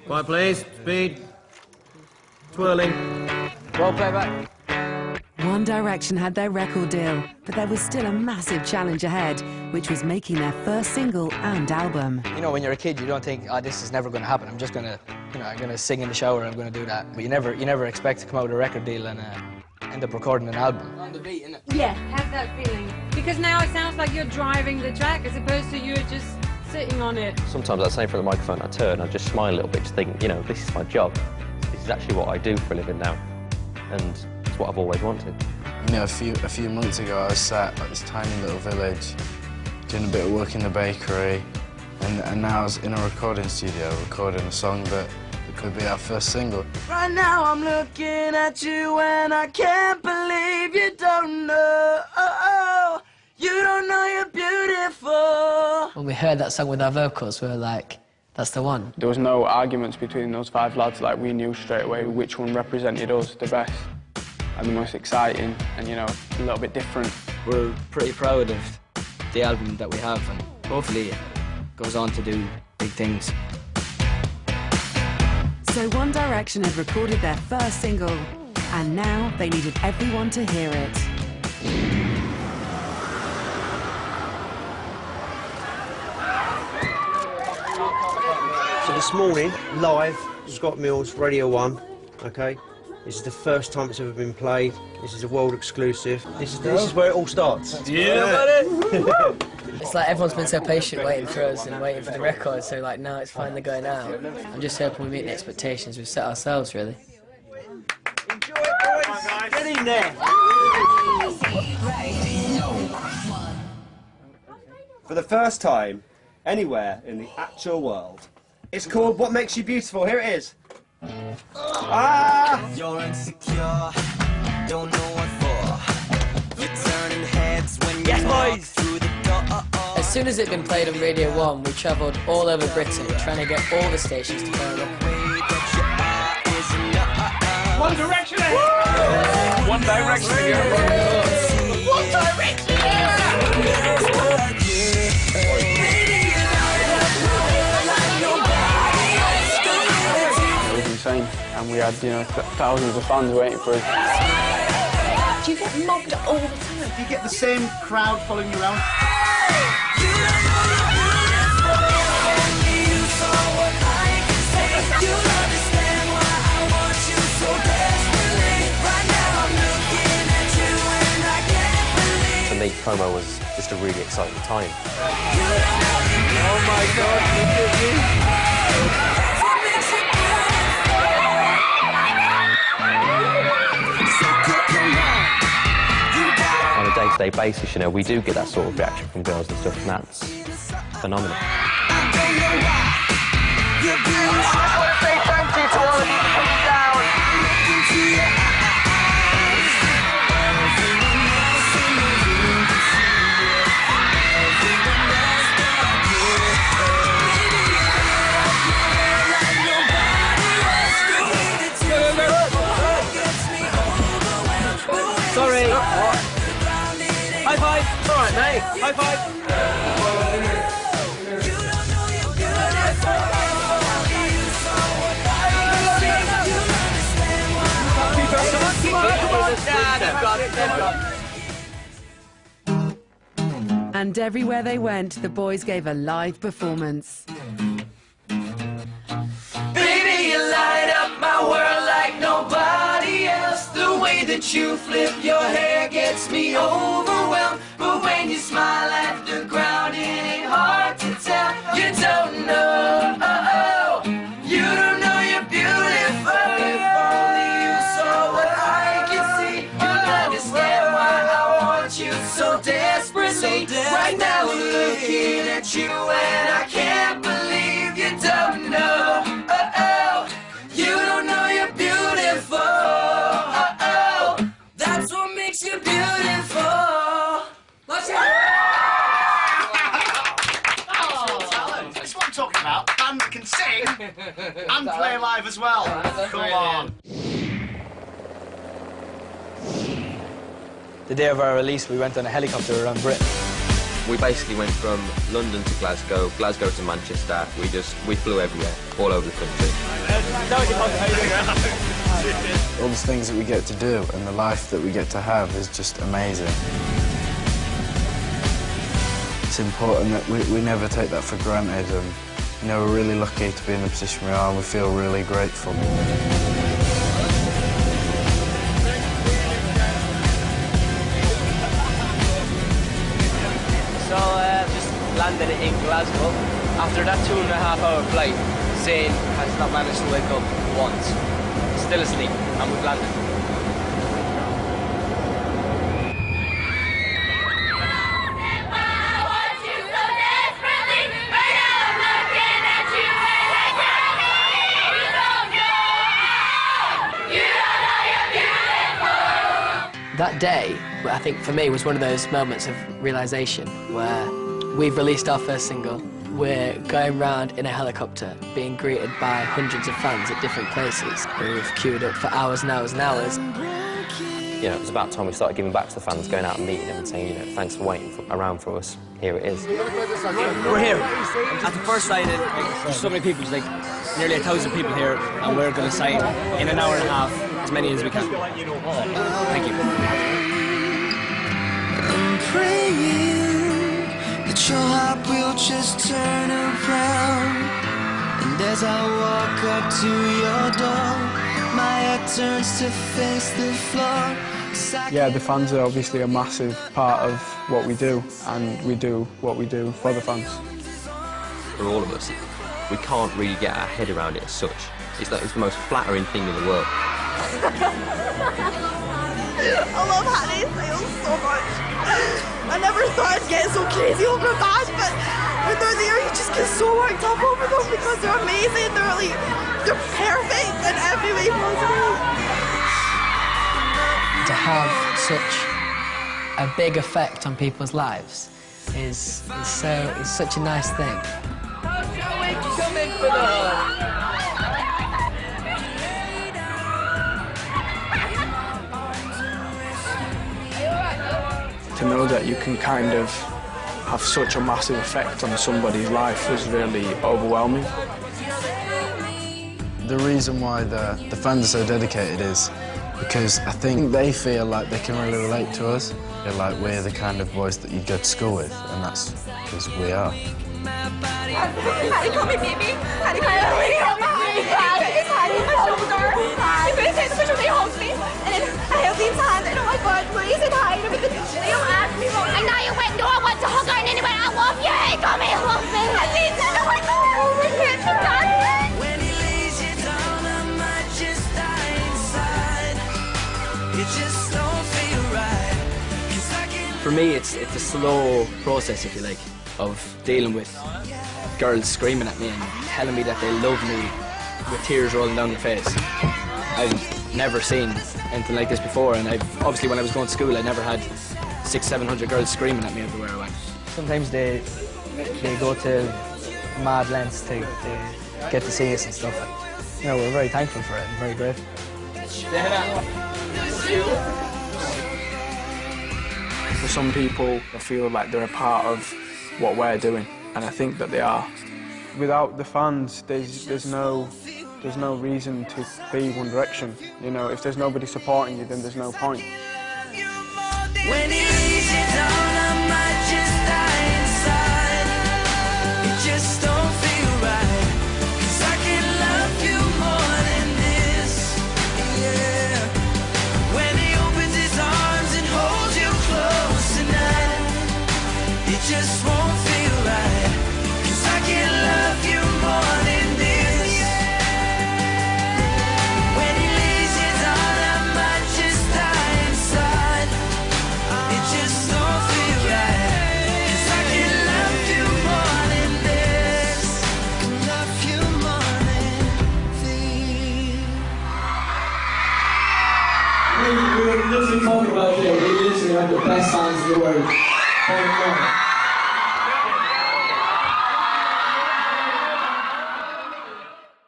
Quiet, please. Speed. Twirling. Roll playback. One Direction had their record deal, but there was still a massive challenge ahead, which was making their first single and album. You know, when you're a kid, you don't think, oh, this is never going to happen. I'm just going to, you know, I'm going to sing in the shower, I'm going to do that. But you never expect to come out with a record deal and end up recording an album. On the beat, innit? Yeah, have that feeling. Because now it sounds like you're driving the track as opposed to you just sitting on it. Sometimes I say in front of the microphone, I turn, I just smile a little bit, just think, you know, this is my job. This is actually what I do for a living now. And it's what I've always wanted. You know, a few months ago, I was sat at this tiny little village, doing a bit of work in the bakery, and now I was in a recording studio, recording a song that could be our first single. Right now I'm looking at you and I can't believe you don't know. You don't know you're beautiful. When we heard that song with our vocals, we were like, that's the one. There was no arguments between those 5 lads. Like, we knew straight away which one represented us the best and the most exciting and, you know, a little bit different. We're pretty proud of the album that we have, and hopefully it goes on to do big things. So One Direction had recorded their first single, and now they needed everyone to hear it. So this morning, live, Scott Mills, Radio 1, okay? This is the first time it's ever been played. This is a world exclusive. This is where it all starts. Yeah, buddy! It's like everyone's been so patient waiting for us and waiting for the record, so like now it's finally going out. I'm just hoping we meet the expectations we've set ourselves, really. Enjoy it, boys! Get in there! For the first time, anywhere in the actual world. It's called What Makes You Beautiful. Here it is. Ah! You're insecure, don't know what for. You're turning heads when you walk through the door. As soon as it'd been played on Radio 1, we travelled all over Britain trying to get all the stations to play it. One Direction ahead! One Direction ahead! One Direction ahead! It was insane, and we had, you know, thousands of fans waiting for us. Do you get mobbed all the time? Do you get the same crowd following you around? For me, promo was just a really exciting time. Oh my God, look at you! On a day-to-day basis, you know, we do get that sort of reaction from girls and stuff, and that's phenomenal. Sorry. High five. It's all right, mate. High five. And everywhere they went, the boys gave a live performance. Baby, you light up my world like nobody else. The way that you flip your hair gets me overwhelmed. But when you smile at the ground, it ain't hard to tell. You don't know, you don't know you're beautiful. If only you saw what I can see, you'll understand why I want you so desperately. Right now I'm looking at you and I can't believe you don't know. You don't know you're beautiful. That's what makes you beautiful. Watch out! That's what I'm talking about. Band that can sing and play live as well. Come on. The day of our release, we went on a helicopter around Britain. We basically went from London to Glasgow, Glasgow to Manchester. We flew everywhere, all over the country. All the things that we get to do and the life that we get to have is just amazing. It's important that we never take that for granted, and you know, we're really lucky to be in the position we are, and we feel really grateful. So just landed in Glasgow. After that 2.5-hour flight, Zane has not managed to wake up once. Still asleep, and we've landed. That day, I think for me, was one of those moments of realisation where we've released our first single, we're going round in a helicopter, being greeted by hundreds of fans at different places who've queued up for hours and hours and hours. You know, it was about time we started giving back to the fans, going out and meeting them and saying, you know, thanks for waiting around for us. Here it is. We're here at the first signing. There's so many people, there's like nearly 1,000 people here, and we're going to sign in an hour and a half as many as we can. Thank you. I'm praying that your heart will just turn around, and as I walk up to your door, my head turns to face the floor. Yeah, the fans are obviously a massive part of what we do, and we do what we do for the fans. For all of us, we can't really get our head around it as such. It's the most flattering thing in the world. I love Hattie Sales so much. I never thought I'd get so crazy over a band, but when they're there, you just get so worked up over them because they're amazing. They're perfect in every way possible. To have such a big effect on people's lives is such a nice thing. Come in for the hug. To know that you can kind of have such a massive effect on somebody's life is really overwhelming. The reason why the fans are so dedicated is because I think they feel like they can really relate to us. They're like, we're the kind of boys that you'd go to school with, and that's because we are. Hattie, come and meet me. Hattie, come and meet me. It's Hattie, my shoulder. He couldn't take the picture, they hugged me. And then I held Dean's hand, and oh my God, Marie said hi. And they don't ask me, and now you went, no, I want to hug her, and then he went, I love you. He got me, hug me. And Dean said, oh my God, oh my God. When he lays you down, I might just die inside. It just don't feel right. For me, it's a slow process, if you like, of dealing with girls screaming at me and telling me that they love me with tears rolling down their face. I've never seen anything like this before, and obviously when I was going to school, I never had 600-700 girls screaming at me everywhere I went. Sometimes they go to mad lengths to get to see us and stuff. You know, we're very thankful for it and very grateful. For some people, they feel like they're a part of what we're doing, and I think that they are. Without the fans, there's no reason to be One Direction. You know, if there's nobody supporting you, then there's no point. When he lays you down, I might just die inside. It just don't feel right. 'Cause I can love you more than this. Yeah. When he opens his arms and holds you close tonight, it just won't feel right. 'Cause I can love you more than this. When he lays you down, I might just die inside. It just don't feel right. 'Cause I can love you more than this. Can love you more than this. We're literally talking about it. We literally have the best fans in the world.